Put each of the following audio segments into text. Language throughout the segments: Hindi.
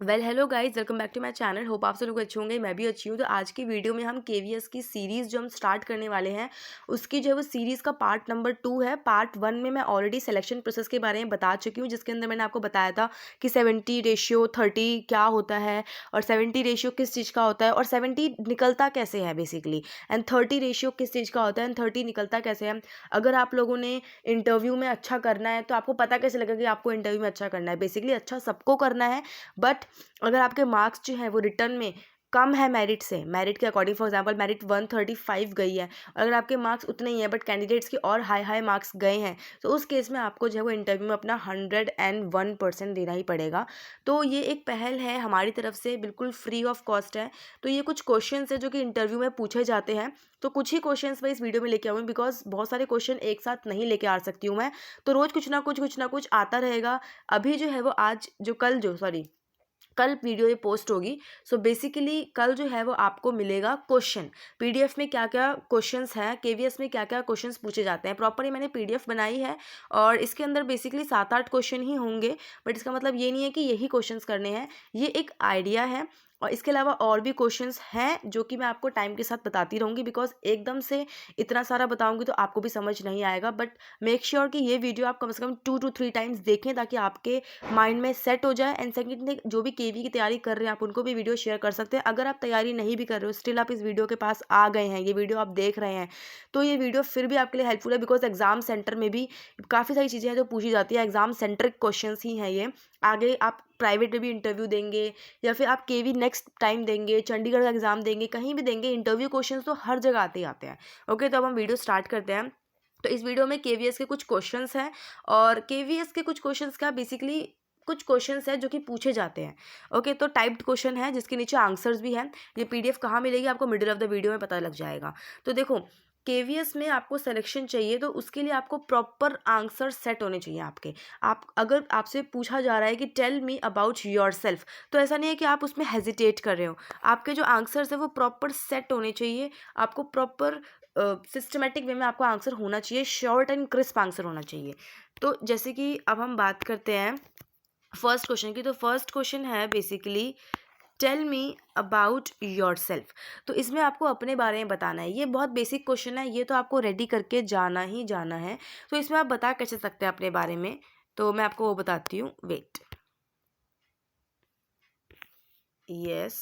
Hello guys, welcome back to my channel. Hope आप सब लोग अच्छे होंगे, मैं भी अच्छी हूँ। तो आज की वीडियो में हम केवीएस की सीरीज़ जो हम स्टार्ट करने वाले हैं उसकी जो है वो सीरीज़ का पार्ट नंबर 2 है। पार्ट 1 में मैं ऑलरेडी सिलेक्शन प्रोसेस के बारे में बता चुकी हूँ, जिसके अंदर मैंने आपको बताया था कि 70:30 क्या होता है और 70 रेशियो किस चीज़ का होता है और 70 निकलता कैसे है बेसिकली, एंड 30 रेशियो किस चीज़ का होता है एंड 30 निकलता कैसे है। अगर आप लोगों ने इंटरव्यू में अच्छा करना है तो आपको पता कैसे लगेगा कि आपको इंटरव्यू में अच्छा करना है। बेसिकली अच्छा सबको करना है, बट अगर आपके मार्क्स जो हैं वो रिटर्न में कम है मेरिट से, मेरिट के अकॉर्डिंग, फॉर एग्जांपल मेरिट 135 गई है, अगर आपके मार्क्स उतने ही हैं बट कैंडिडेट्स के और हाई हाई मार्क्स गए हैं, तो उस केस में आपको जो है वो इंटरव्यू में अपना 101% देना ही पड़ेगा। तो ये एक पहल है हमारी तरफ से, बिल्कुल फ्री ऑफ कॉस्ट है। तो ये कुछ क्वेश्चंस है जो कि इंटरव्यू में पूछे जाते हैं। तो कुछ ही क्वेश्चंस मैं इस वीडियो में लेके आऊँगी, बिकॉज बहुत सारे क्वेश्चन एक साथ नहीं लेके आ सकती हूँ मैं। तो रोज़ कुछ ना कुछ आता रहेगा। अभी जो है वो आज जो कल जो सॉरी कल वीडियो ये पोस्ट होगी। सो बेसिकली कल जो है वो आपको मिलेगा क्वेश्चन, पीडीएफ में क्या क्या क्वेश्चंस हैं, केवीएस में क्या क्या क्वेश्चंस पूछे जाते हैं। प्रॉपर ही मैंने पीडीएफ बनाई है और इसके अंदर बेसिकली 7-8 क्वेश्चन ही होंगे, बट इसका मतलब ये नहीं है कि यही क्वेश्चंस करने हैं, ये एक आइडिया है। और इसके अलावा और भी क्वेश्चंस हैं जो कि मैं आपको टाइम के साथ बताती रहूँगी, बिकॉज एकदम से इतना सारा बताऊँगी तो आपको भी समझ नहीं आएगा। बट मेक श्योर कि ये वीडियो आप कम से कम 2 to 3 टाइम्स देखें, ताकि आपके माइंड में सेट हो जाए। एंड सेकंड थिंग, जो भी केवी की तैयारी कर रहे हैं आप उनको भी वीडियो शेयर कर सकते हैं। अगर आप तैयारी नहीं भी कर रहे हो, स्टिल आप इस वीडियो के पास आ गए हैं, ये वीडियो आप देख रहे हैं, तो ये वीडियो फिर भी आपके लिए हेल्पफुल है, बिकॉज एग्जाम सेंटर में भी काफ़ी सारी चीज़ें हैं जो पूछी जाती है। एग्जाम सेंट्रिक क्वेश्चन ही हैं ये। आगे आप प्राइवेट में भी इंटरव्यू देंगे या फिर आप केवी नेक्स्ट टाइम देंगे, चंडीगढ़ का एग्जाम देंगे, कहीं भी देंगे, इंटरव्यू क्वेश्चंस तो हर जगह आते ही आते हैं। ओके, तो अब हम वीडियो स्टार्ट करते हैं। तो इस वीडियो में केवीएस के कुछ क्वेश्चंस हैं, और केवीएस के कुछ क्वेश्चंस का बेसिकली कुछ क्वेश्चंस हैं जो कि पूछे जाते हैं। ओके, तो टाइप्ड क्वेश्चन है जिसके नीचे आंसर्स भी हैं। ये पीडीएफ कहाँ मिलेगी आपको, मिडिल ऑफ द वीडियो में पता लग जाएगा। तो देखो, केवीएस में आपको सिलेक्शन चाहिए तो उसके लिए आपको प्रॉपर आंसर सेट होने चाहिए आपके। आप अगर आपसे पूछा जा रहा है कि tell me about yourself, तो ऐसा नहीं है कि आप उसमें हेजिटेट कर रहे हो। आपके जो आंसर्स है वो प्रॉपर सेट होने चाहिए। आपको प्रॉपर सिस्टमेटिक वे में आपको आंसर होना चाहिए, शॉर्ट एंड क्रिस्प आंसर होना चाहिए। तो जैसे कि अब हम बात करते हैं फर्स्ट क्वेश्चन की। तो फर्स्ट क्वेश्चन है basically, tell me about yourself. तो इसमें आपको अपने बारे में बताना है। ये बहुत बेसिक क्वेश्चन है, ये तो आपको रेडी करके जाना ही जाना है। तो इसमें आप बता कैसे सकते हैं अपने बारे में, तो मैं आपको वो बताती हूँ, वेट। यस,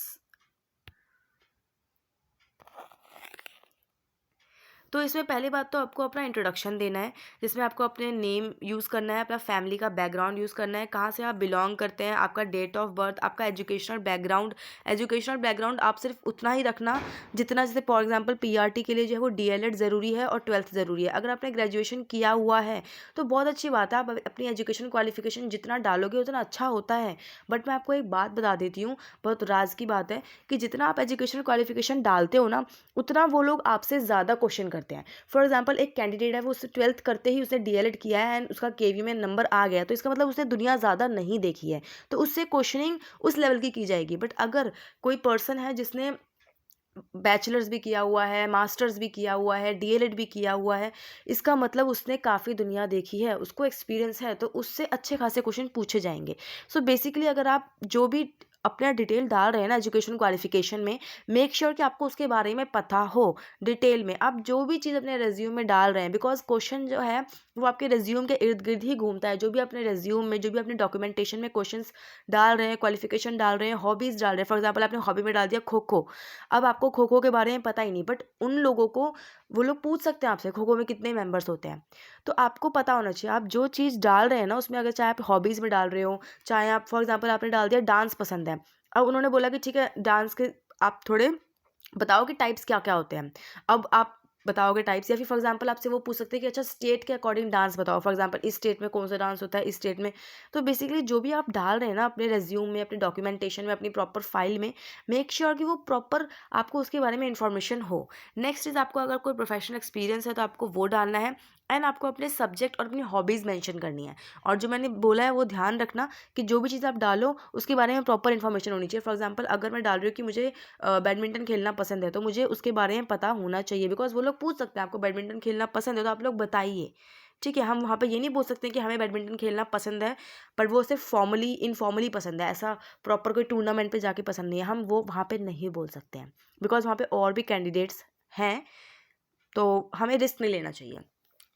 तो इसमें पहली बात तो आपको अपना इंट्रोडक्शन देना है, जिसमें आपको अपने नेम यूज़ करना है, अपना फैमिली का बैकग्राउंड यूज़ करना है, कहाँ से आप बिलोंग करते हैं, आपका डेट ऑफ बर्थ, आपका एजुकेशनल बैकग्राउंड। एजुकेशनल बैकग्राउंड आप सिर्फ उतना ही रखना जितना, जैसे फॉर एग्जांपल पीआरटी के लिए जो है वो डीएलएड ज़रूरी है और 12th ज़रूरी है। अगर आपने ग्रेजुएशन किया हुआ है तो बहुत अच्छी बात है, आप अपनी एजुकेशन क्वालिफिकेशन जितना डालोगे उतना अच्छा होता है। बट मैं आपको एक बात बता देती हूँ, बहुत राज की बात है, कि जितना आप एजुकेशन क्वालिफिकेशन डालते हो ना, उतना वो लोग आपसे ज़्यादा क्वेश्चन करते हैं। फॉर एग्जांपल एक कैंडिडेट है, वो उससे 12th करते ही उसने डीएलएड किया है एंड उसका केवी में नंबर आ गया, तो इसका मतलब उसने दुनिया ज़्यादा नहीं देखी है, तो उससे क्वेश्चनिंग उस लेवल की जाएगी। बट अगर कोई पर्सन है जिसने बैचलर्स भी किया हुआ है, मास्टर्स भी किया हुआ है, डीएलएड भी किया हुआ है, इसका मतलब उसने काफ़ी दुनिया देखी है, उसको एक्सपीरियंस है, तो उससे अच्छे खासे क्वेश्चन पूछे जाएंगे। सो बेसिकली अगर आप जो भी अपना डिटेल डाल रहे हैं ना एजुकेशन क्वालिफिकेशन में, मेक श्योर कि आपको उसके बारे में पता हो डिटेल में। आप जो भी चीज़ अपने रेज्यूम में डाल रहे हैं, बिकॉज क्वेश्चन जो है वो आपके रेज्यूम के इर्द गिर्द ही घूमता है। जो भी अपने रेज्यूम में, जो भी अपने डॉक्यूमेंटेशन में क्वेश्चंस डाल रहे हैं, क्वालिफिकेशन डाल रहे हैं, हॉबीज़ डाल रहे हैं, फॉर एग्जाम्पल आपने हॉबी में डाल दिया खो खो। अब आपको खो खो के बारे में पता ही नहीं, बट उन लोगों को, वो लोग पूछ सकते हैं आपसे खो खो में कितने मेंबर्स होते हैं, तो आपको पता होना चाहिए। आप जो चीज़ डाल रहे हैं ना उसमें, अगर चाहे आप हॉबीज़ में डाल रहे हो, चाहे आप फॉर एग्जांपल आपने डाल दिया डांस पसंद है, अब उन्होंने बोला कि ठीक है डांस के आप थोड़े बताओ कि टाइप्स क्या क्या होते हैं। अब आप बताओगे टाइप्स, या फिर फॉर एग्जांपल आपसे वो पूछ सकते हैं कि अच्छा स्टेट के अकॉर्डिंग डांस बताओ, फॉर एग्जांपल इस स्टेट में कौन सा डांस होता है, इस स्टेट में। तो बेसिकली जो भी आप डाल रहे हैं ना अपने रेज्यूम में, अपने डॉक्यूमेंटेशन में, अपनी प्रॉपर फाइल में, मेक श्योर कि वो प्रॉपर आपको उसके बारे में इंफॉर्मेशन हो। नेक्स्ट इज, आपको अगर कोई प्रोफेशनल एक्सपीरियंस है तो आपको वो डालना है, एंड आपको अपने सब्जेक्ट और अपनी हॉबीज़ मेंशन करनी है। और जो मैंने बोला है वो ध्यान रखना कि जो भी चीज़ आप डालो उसके बारे में प्रॉपर इन्फॉर्मेशन होनी चाहिए। फॉर एग्जांपल अगर मैं डाल रही हूँ कि मुझे बैडमिंटन खेलना पसंद है, तो मुझे उसके बारे में पता होना चाहिए, बिकॉज वो लोग पूछ सकते हैं आपको बैडमिंटन खेलना पसंद है तो आप लोग बताइए। ठीक है, हम वहाँ पे ये नहीं बोल सकते कि हमें बैडमिंटन खेलना पसंद है पर वो सिर्फ फॉर्मली इनफॉर्मली पसंद है, ऐसा प्रॉपर कोई टूर्नामेंट पे जाके पसंद नहीं है, हम वो वहाँ पे नहीं बोल सकते हैं बिकॉज वहाँ पे और भी कैंडिडेट्स हैं, तो हमें रिस्क नहीं लेना चाहिए।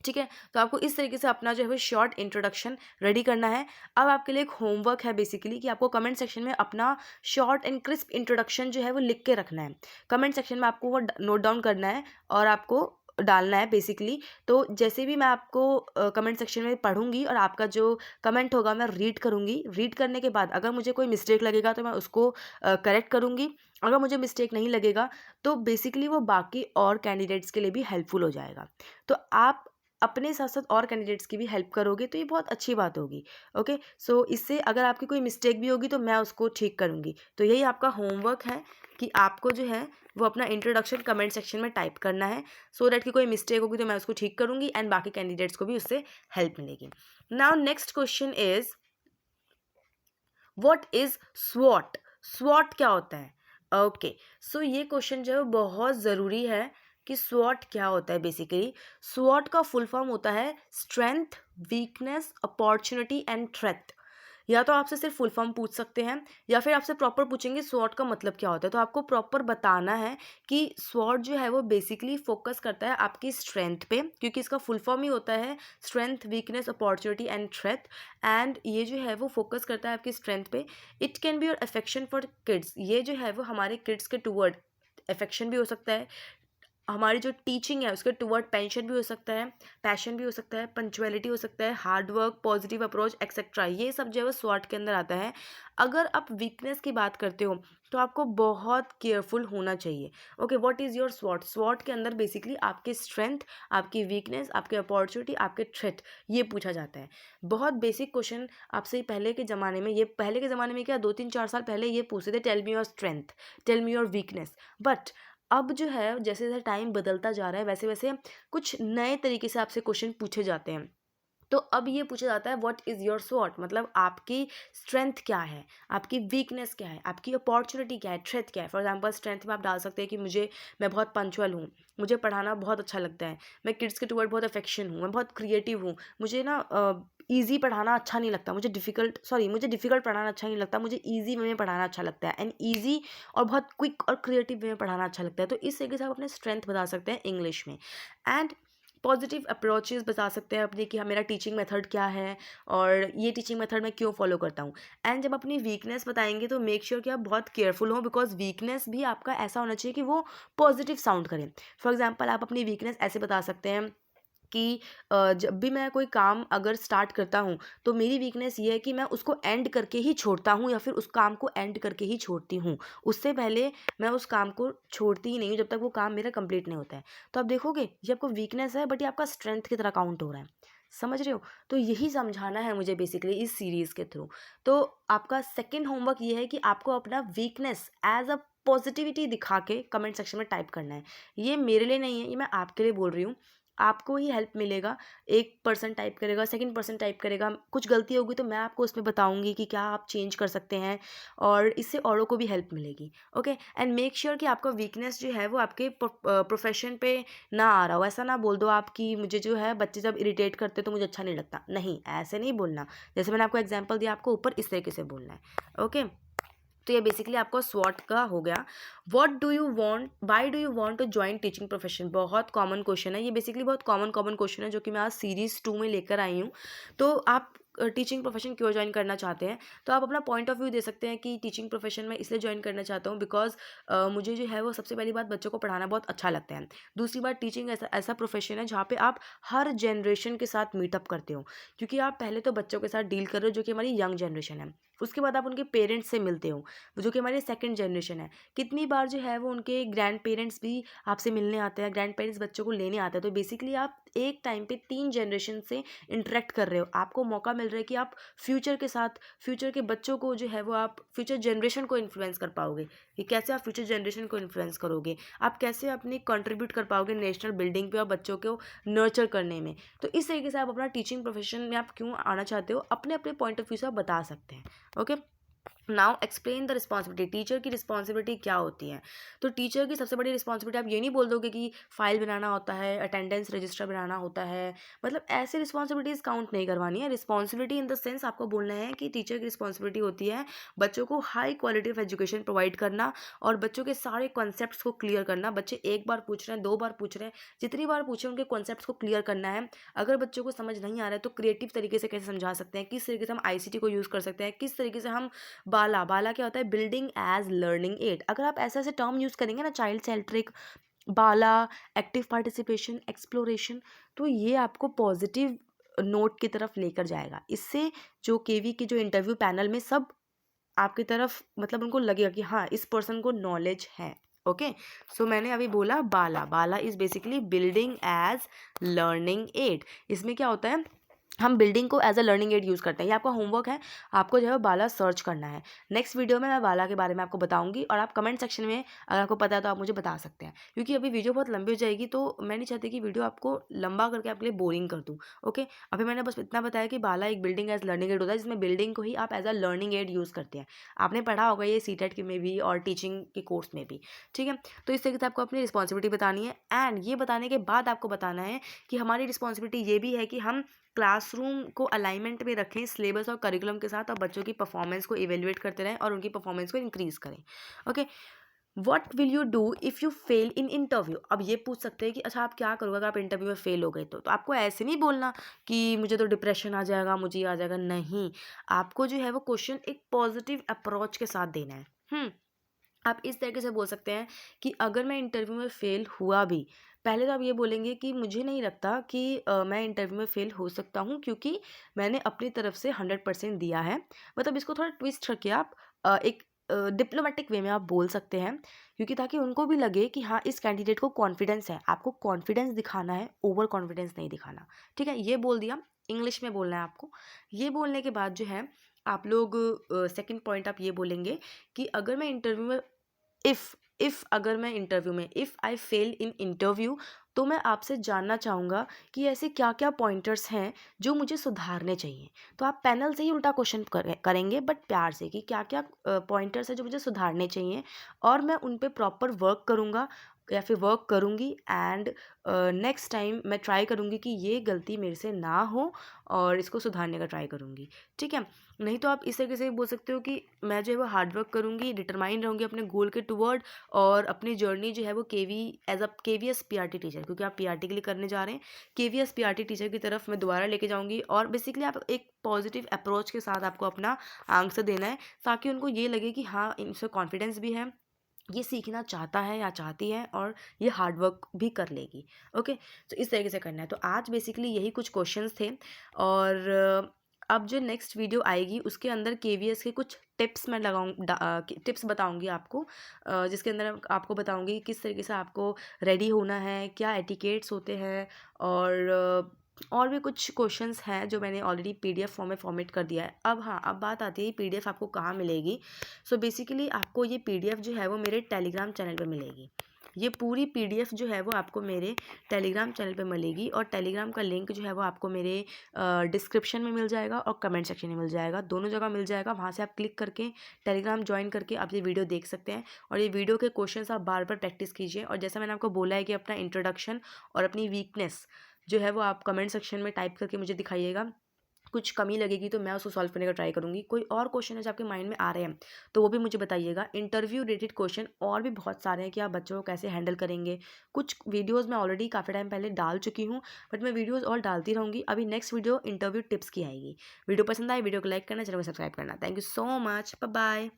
ठीक है, तो आपको इस तरीके से अपना जो है वो शॉर्ट इंट्रोडक्शन रेडी करना है। अब आपके लिए एक होमवर्क है बेसिकली कि आपको कमेंट सेक्शन में अपना शॉर्ट एंड क्रिस्प इंट्रोडक्शन जो है वो लिख के रखना है। कमेंट सेक्शन में आपको वो नोट डाउन करना है और आपको डालना है बेसिकली। तो जैसे भी मैं आपको कमेंट सेक्शन में पढ़ूंगी और आपका जो कमेंट होगा मैं रीड करूंगी, रीड करने के बाद अगर मुझे कोई मिस्टेक लगेगा तो मैं उसको करेक्ट करूंगी, अगर मुझे मिस्टेक नहीं लगेगा तो बेसिकली वो बाकी और कैंडिडेट्स के लिए भी हेल्पफुल हो जाएगा। तो आप अपने साथ साथ और कैंडिडेट्स की भी हेल्प करोगे तो ये बहुत अच्छी बात होगी। ओके, सो इससे अगर आपकी कोई मिस्टेक भी होगी तो मैं उसको ठीक करूँगी। तो यही आपका होमवर्क है कि आपको जो है वो अपना इंट्रोडक्शन कमेंट सेक्शन में टाइप करना है सो दैट कि कोई मिस्टेक होगी तो मैं उसको ठीक करूँगी एंड बाकी कैंडिडेट्स को भी उससे हेल्प मिलेगी। Now next question is what is स्वॉट? स्वॉट क्या होता है? ओके, सो ये क्वेश्चन जो है वो बहुत ज़रूरी है कि स्वॉट क्या होता है। बेसिकली स्वॉट का फुल फॉर्म होता है strength, weakness, opportunity and threat. या तो आपसे सिर्फ फुल फॉर्म पूछ सकते हैं या फिर आपसे प्रॉपर पूछेंगे स्वॉट का मतलब क्या होता है। तो आपको प्रॉपर बताना है कि स्वॉट जो है वो बेसिकली फोकस करता है आपकी स्ट्रेंथ पे, क्योंकि इसका फुल फॉर्म ही होता है strength, weakness, opportunity and threat. And ये जो है वो फोकस करता है आपकी स्ट्रेंथ पे। It can be your affection for kids, ये जो है वो हमारे किड्स के टूवर्ड अफेक्शन भी हो सकता है, हमारी जो टीचिंग है उसके टुवर्ड पेंशन भी हो सकता है, पैशन भी हो सकता है, पंचुअलिटी हो सकता है, hard work, positive approach etcetera, ये सब जो है वो स्वॉट के अंदर आता है। अगर आप वीकनेस की बात करते हो तो आपको बहुत केयरफुल होना चाहिए। Okay, what is your स्वॉट? स्वॉट के अंदर बेसिकली आपकी स्ट्रेंथ, आपकी वीकनेस, आपकी अपॉर्चुनिटी, आपके थ्रेट, ये पूछा जाता है। बहुत बेसिक क्वेश्चन आपसे पहले के ज़माने में, ये पहले के ज़माने में क्या 2-3-4 साल पहले ये पूछते थे, tell me your strength, tell me your weakness. But अब जो है जैसे जैसे टाइम बदलता जा रहा है वैसे वैसे कुछ नए तरीके से आपसे क्वेश्चन पूछे जाते हैं। तो अब ये पूछा जाता है व्हाट इज़ योर स्वॉट, मतलब आपकी स्ट्रेंथ क्या है, आपकी वीकनेस क्या है, आपकी अपॉर्चुनिटी क्या है, थ्रेट क्या है। फॉर एग्जांपल स्ट्रेंथ में आप डाल सकते हैं कि मैं बहुत पंचुअल हूँ, मुझे पढ़ाना बहुत अच्छा लगता है, मैं किड्स के टुवर्ड बहुत अफेक्शन हूँ, मैं बहुत क्रिएटिव हूँ, मुझे ना ईजी पढ़ाना अच्छा नहीं लगता, मुझे डिफ़िकल्ट पढ़ाना अच्छा नहीं लगता, मुझे ईजी वे में पढ़ाना अच्छा लगता है, एंड ईजी और बहुत क्विक और क्रिएटिव वे में पढ़ाना अच्छा लगता है। तो इस तरीके से आप अपने स्ट्रेंथ बता सकते हैं इंग्लिश में। एंड पॉजिटिव अप्रोचेस बता सकते हैं अपनी कि हाँ मेरा टीचिंग मेथड क्या है और ये टीचिंग मेथड मैं क्यों फॉलो करता हूँ। एंड जब अपनी वीकनेस बताएंगे तो मेक श्योर कि आप बहुत केयरफुल हो, बिकॉज वीकनेस भी आपका ऐसा होना चाहिए कि वो पॉजिटिव साउंड करें। फॉर एग्जाम्पल आप अपनी वीकनेस ऐसे बता सकते हैं कि जब भी मैं कोई काम अगर स्टार्ट करता हूँ तो मेरी वीकनेस ये है कि मैं उसको एंड करके ही छोड़ता हूँ या फिर उस काम को एंड करके ही छोड़ती हूँ, उससे पहले मैं उस काम को छोड़ती ही नहीं हूँ जब तक वो काम मेरा कंप्लीट नहीं होता है। तो आप देखोगे ये आपको वीकनेस है बट ये आपका स्ट्रेंथ की तरह काउंट हो रहा है। समझ रहे हो? तो यही समझाना है मुझे बेसिकली इस सीरीज़ के थ्रू। तो आपका सेकेंड होमवर्क ये है कि आपको अपना वीकनेस एज अ पॉजिटिविटी दिखा के कमेंट सेक्शन में टाइप करना है। ये मेरे लिए नहीं है, ये मैं आपके लिए बोल रही हूँ, आपको ही हेल्प मिलेगा। एक पर्सन टाइप करेगा, सेकंड पर्सन टाइप करेगा, कुछ गलती होगी तो मैं आपको उसमें बताऊंगी कि क्या आप चेंज कर सकते हैं और इससे औरों को भी हेल्प मिलेगी। ओके, एंड मेक श्योर कि आपका वीकनेस जो है वो आपके प्रोफेशन पे ना आ रहा हो। ऐसा ना बोल दो आप कि मुझे जो है बच्चे जब इरिटेट करते तो मुझे अच्छा नहीं लगता, नहीं ऐसे नहीं बोलना। जैसे मैंने आपको एग्जाम्पल दिया, आपको ऊपर इस तरीके से बोलना है। ओके, तो ये बेसिकली आपका स्वॉट का हो गया। What do you want, why do you want to join teaching profession, बहुत कॉमन क्वेश्चन है ये, बेसिकली बहुत कॉमन क्वेश्चन है जो कि मैं आज सीरीज़ 2 में लेकर आई हूँ। तो आप टीचिंग प्रोफेशन क्यों ज्वाइन करना चाहते हैं, तो आप अपना पॉइंट ऑफ व्यू दे सकते हैं कि टीचिंग प्रोफेशन में इसलिए ज्वाइन करना चाहता हूँ बिकॉज मुझे जो है वो सबसे पहली बात बच्चों को पढ़ाना बहुत अच्छा लगता है। दूसरी बात, टीचिंग ऐसा ऐसा प्रोफेशन है जहाँ पे आप हर जनरेशन के साथ मीटअप करते हो, क्योंकि आप पहले तो बच्चों के साथ डील कर रहे हो जो कि हमारी यंग जनरेशन है, उसके बाद आप उनके पेरेंट्स से मिलते हो जो कि हमारी सेकंड जनरेशन है। कितनी बार जो है वो उनके ग्रैंड पेरेंट्स भी आपसे मिलने आते हैं, ग्रैंड पेरेंट्स बच्चों को लेने आते हैं। तो बेसिकली आप एक टाइम पे 3 जनरेशन से इंटरेक्ट कर रहे हो। आपको मौका मिल रहा है कि आप फ्यूचर के साथ, फ्यूचर के बच्चों को जो है वो आप फ्यूचर जनरेशन को इन्फ्लुएंस कर पाओगे कि कैसे आप फ्यूचर जनरेशन को इन्फ्लुएंस करोगे, आप कैसे अपनी कंट्रीब्यूट कर पाओगे नेशनल बिल्डिंग पे और बच्चों को नर्चर करने में। तो इस तरीके से आप अपना टीचिंग प्रोफेशन में आप क्यों आना चाहते हो, अपने अपने पॉइंट ऑफ व्यू से आप बता सकते हैं। Okay, now explain the responsibility. Teacher की रिस्पॉन्सिबिलिटी क्या होती है? तो टीचर की सबसे बड़ी रिस्पॉन्सिबिलिटी आप ये नहीं बोल दोगे कि फाइल बनाना होता है, अटेंडेंस रजिस्टर बनाना होता है, मतलब ऐसे रिस्पॉन्सिबिलिटीज़ काउंट नहीं करवानी है। रिस्पॉन्सिबिलिटी इन द सेंस आपको बोलना है कि टीचर की रिस्पॉन्सिबिलिटी होती है बच्चों को high quality of education provide करना और बच्चों के सारे कॉन्सेप्ट्स को क्लियर करना। बच्चे एक बार पूछ रहे हैं, 2 बार पूछ रहे हैं, जितनी बार पूछे उनके कॉन्सेप्ट्स को क्लियर करना है। अगर बच्चों को समझ नहीं आ रहा है तो क्रिएटिव तरीके से कैसे समझा सकते हैं, किस तरीके से हम आईसीटी को यूज़ कर सकते हैं, किस तरीके से हम बाला बाला क्या होता है, बिल्डिंग एज लर्निंग एड। अगर आप ऐसे ऐसे टर्म यूज़ करेंगे ना, चाइल्ड सेंट्रिक, बाला, एक्टिव पार्टिसिपेशन, एक्सप्लोरेशन, तो ये आपको पॉजिटिव नोट की तरफ लेकर जाएगा। इससे जो केवी के जो इंटरव्यू पैनल में सब आपकी तरफ मतलब उनको लगेगा कि हाँ इस पर्सन को नॉलेज है। ओके, सो मैंने अभी बोला BALA. BALA is basically building as learning aid. इसमें क्या होता है, हम बिल्डिंग को as a learning aid use करते हैं। ये आपका होमवर्क है, आपको जो है बाला सर्च करना है। नेक्स्ट वीडियो में मैं बाला के बारे में आपको बताऊंगी और आप कमेंट सेक्शन में अगर आपको पता है तो आप मुझे बता सकते हैं, क्योंकि अभी वीडियो बहुत लंबी हो जाएगी तो मैं नहीं चाहती कि वीडियो आपको लंबा करके आपके लिए बोरिंग कर दूँ। ओके, अभी मैंने बस इतना बताया कि बाला एक बिल्डिंग एज लर्निंग एड होता है, जिसमें बिल्डिंग को ही आप as a learning aid use करते हैं। आपने पढ़ा होगा ये सीटेट के में भी और टीचिंग के कोर्स में भी। ठीक है, तो इस तरीके से आपको अपनी रिस्पॉन्सिबिलिटी बतानी है एंड ये बताने के बाद आपको बताना है कि हमारी रिस्पॉन्सिबिलिटी ये भी है कि हम क्लासरूम को अलाइनमेंट में रखें सिलेबस और करिकुलम के साथ और बच्चों की परफॉर्मेंस को इवेल्युएट करते रहें और उनकी परफॉर्मेंस को इंक्रीज करें। Okay, what will you do if you fail in interview. अब ये पूछ सकते हैं कि अच्छा आप क्या करोगे अगर आप इंटरव्यू में फेल हो गए तो आपको ऐसे नहीं बोलना कि मुझे तो डिप्रेशन आ जाएगा, मुझे ये आ जाएगा, नहीं। आपको जो है वो क्वेश्चन एक पॉजिटिव अप्रोच के साथ देना है। आप इस तरीके से बोल सकते हैं कि अगर मैं इंटरव्यू में फ़ेल हुआ भी, पहले तो आप ये बोलेंगे कि मुझे नहीं लगता कि मैं इंटरव्यू में फ़ेल हो सकता हूँ, क्योंकि मैंने अपनी तरफ से 100% दिया है। मतलब इसको थोड़ा ट्विस्ट करके आप एक डिप्लोमेटिक वे में आप बोल सकते हैं, क्योंकि ताकि उनको भी लगे कि हाँ इस कैंडिडेट को कॉन्फिडेंस है। आपको कॉन्फिडेंस दिखाना है, ओवर कॉन्फिडेंस नहीं दिखाना। ठीक है, ये बोल दिया। इंग्लिश में बोलना है आपको। ये बोलने के बाद जो है आप लोग सेकंड पॉइंट आप ये बोलेंगे कि अगर मैं इंटरव्यू में इफ़ अगर मैं इंटरव्यू में if I fail in interview, तो मैं आपसे जानना चाहूँगा कि ऐसे क्या क्या पॉइंटर्स हैं जो मुझे सुधारने चाहिए। तो आप पैनल से ही उल्टा क्वेश्चन करेंगे बट प्यार से, कि क्या क्या पॉइंटर्स हैं जो मुझे सुधारने चाहिए और मैं उन पे प्रॉपर वर्क करूँगा या फिर वर्क करूँगी एंड नेक्स्ट टाइम मैं ट्राई करूँगी कि ये गलती मेरे से ना हो और इसको सुधारने का ट्राई करूँगी। ठीक है, नहीं तो आप इस तरीके से बोल सकते हो कि मैं जो है वो हार्ड वर्क करूँगी, डिटरमाइन रहूँगी अपने गोल के टुवर्ड और अपनी जर्नी जो है वो KV as a KVS PRT teacher, क्योंकि आप पीआरटी के लिए करने जा रहे हैं, केवीएस पीआरटी टीचर की तरफ मैं दोबारा लेके जाऊँगी। और बेसिकली आप एक पॉजिटिव अप्रोच के साथ आपको अपना आंसर देना है, ताकि उनको ये लगे कि हाँ इनसे कॉन्फिडेंस भी है, ये सीखना चाहता है या चाहती है और ये हार्ड वर्क भी कर लेगी। ओके, तो इस तरीके से करना है। तो आज बेसिकली यही कुछ क्वेश्चंस थे और अब जो नेक्स्ट वीडियो आएगी उसके अंदर केवीएस के कुछ टिप्स मैं टिप्स बताऊंगी आपको, जिसके अंदर आपको बताऊंगी किस तरीके से आपको रेडी होना है, क्या एटिकेट्स होते हैं और भी कुछ क्वेश्चंस हैं जो मैंने ऑलरेडी पीडीएफ फॉर्म में फॉर्मेट कर दिया है। अब हाँ, अब बात आती है पीडीएफ आपको कहाँ मिलेगी। सो बेसिकली आपको ये पीडीएफ जो है वो मेरे टेलीग्राम चैनल पे मिलेगी। ये पूरी पीडीएफ जो है वो आपको मेरे टेलीग्राम चैनल पे मिलेगी और टेलीग्राम का लिंक जो है वो आपको मेरे डिस्क्रिप्शन में मिल जाएगा और कमेंट सेक्शन में मिल जाएगा, दोनों जगह मिल जाएगा। वहाँ से आप क्लिक करके टेलीग्राम ज्वाइन करके आप ये वीडियो देख सकते हैं और ये वीडियो के क्वेश्चंस आप बार बार प्रैक्टिस कीजिए। और जैसा मैंने आपको बोला है कि अपना इंट्रोडक्शन और अपनी वीकनेस जो है वो आप कमेंट सेक्शन में टाइप करके मुझे दिखाइएगा। कुछ कमी लगेगी तो मैं उसको सॉल्व करने का ट्राई करूँगी। कोई और क्वेश्चन है जो आपके माइंड में आ रहे हैं तो वो भी मुझे बताइएगा। इंटरव्यू रिलेटेड क्वेश्चन और भी बहुत सारे हैं कि आप बच्चों को कैसे हैंडल करेंगे। कुछ वीडियोज़ मैं ऑलरेडी काफ़ी टाइम पहले डाल चुकी हूँ, बट मैं वीडियोज़ और डालती रहूँगी। अभी नेक्स्ट वीडियो इंटरव्यू टिप्स की आएगी। वीडियो पसंद आए वीडियो को लाइक करना, चैनल को सब्सक्राइब करना। Thank you so much, bye bye.